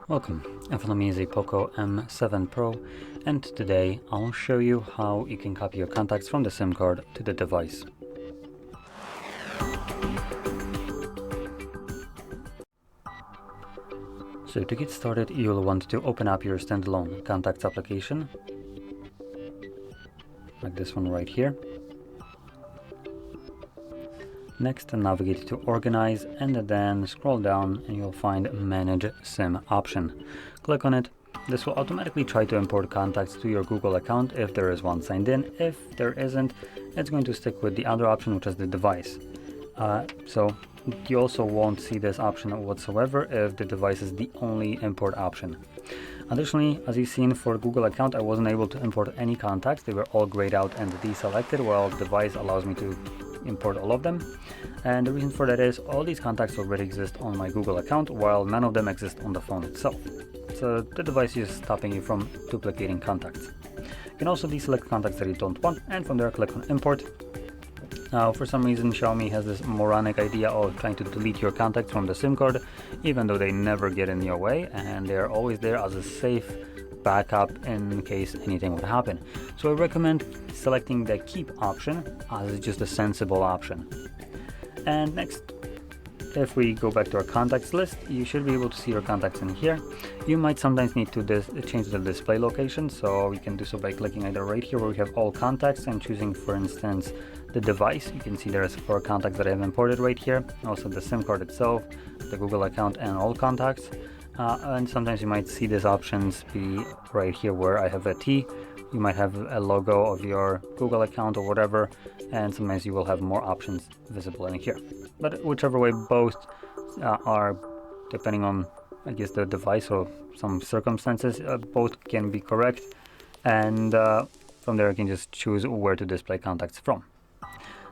Welcome, in front of me is a POCO M7 Pro, and today I'll show you how you can copy your contacts from the SIM card to the device. So to get started, you'll want to open up your standalone contacts application, like this one right here. Next, navigate to Organize and then scroll down and you'll find Manage SIM option. Click on it. This will automatically try to import contacts to your Google account if there is one signed in. If there isn't, it's going to stick with the other option, which is the device. So you also won't see this option whatsoever if the device is the only import option. Additionally, as you've seen, for Google account, I wasn't able to import any contacts. They were all grayed out and deselected, while the device allows me to import all of them. And the reason for that is all these contacts already exist on my Google account, while none of them exist on the phone itself. So the device is stopping you from duplicating contacts. You can also deselect contacts that you don't want, and from there click on import. Now, for some reason, Xiaomi has this moronic idea of trying to delete your contacts from the SIM card, even though they never get in your way, and they're always there as a safe backup in case anything would happen. So I recommend selecting the keep option as it's just a sensible option. And next, if we go back to our contacts list, you should be able to see your contacts in here. You might sometimes need to change the display location, so you can do so by clicking either right here where we have all contacts and choosing, for instance, the device. You can see there's 4 contacts that I have imported right here, also the SIM card itself, the Google account, and all contacts. And sometimes you might see these options be right here where I have a T. You might have a logo of your Google account or whatever, and sometimes you will have more options visible in here. But whichever way, both are, depending on, I guess, the device or some circumstances, both can be correct. And from there, you can just choose where to display contacts from.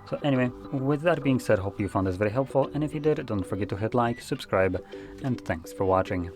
So anyway, with that being said, hope you found this very helpful, and if you did, don't forget to hit like, subscribe, and thanks for watching.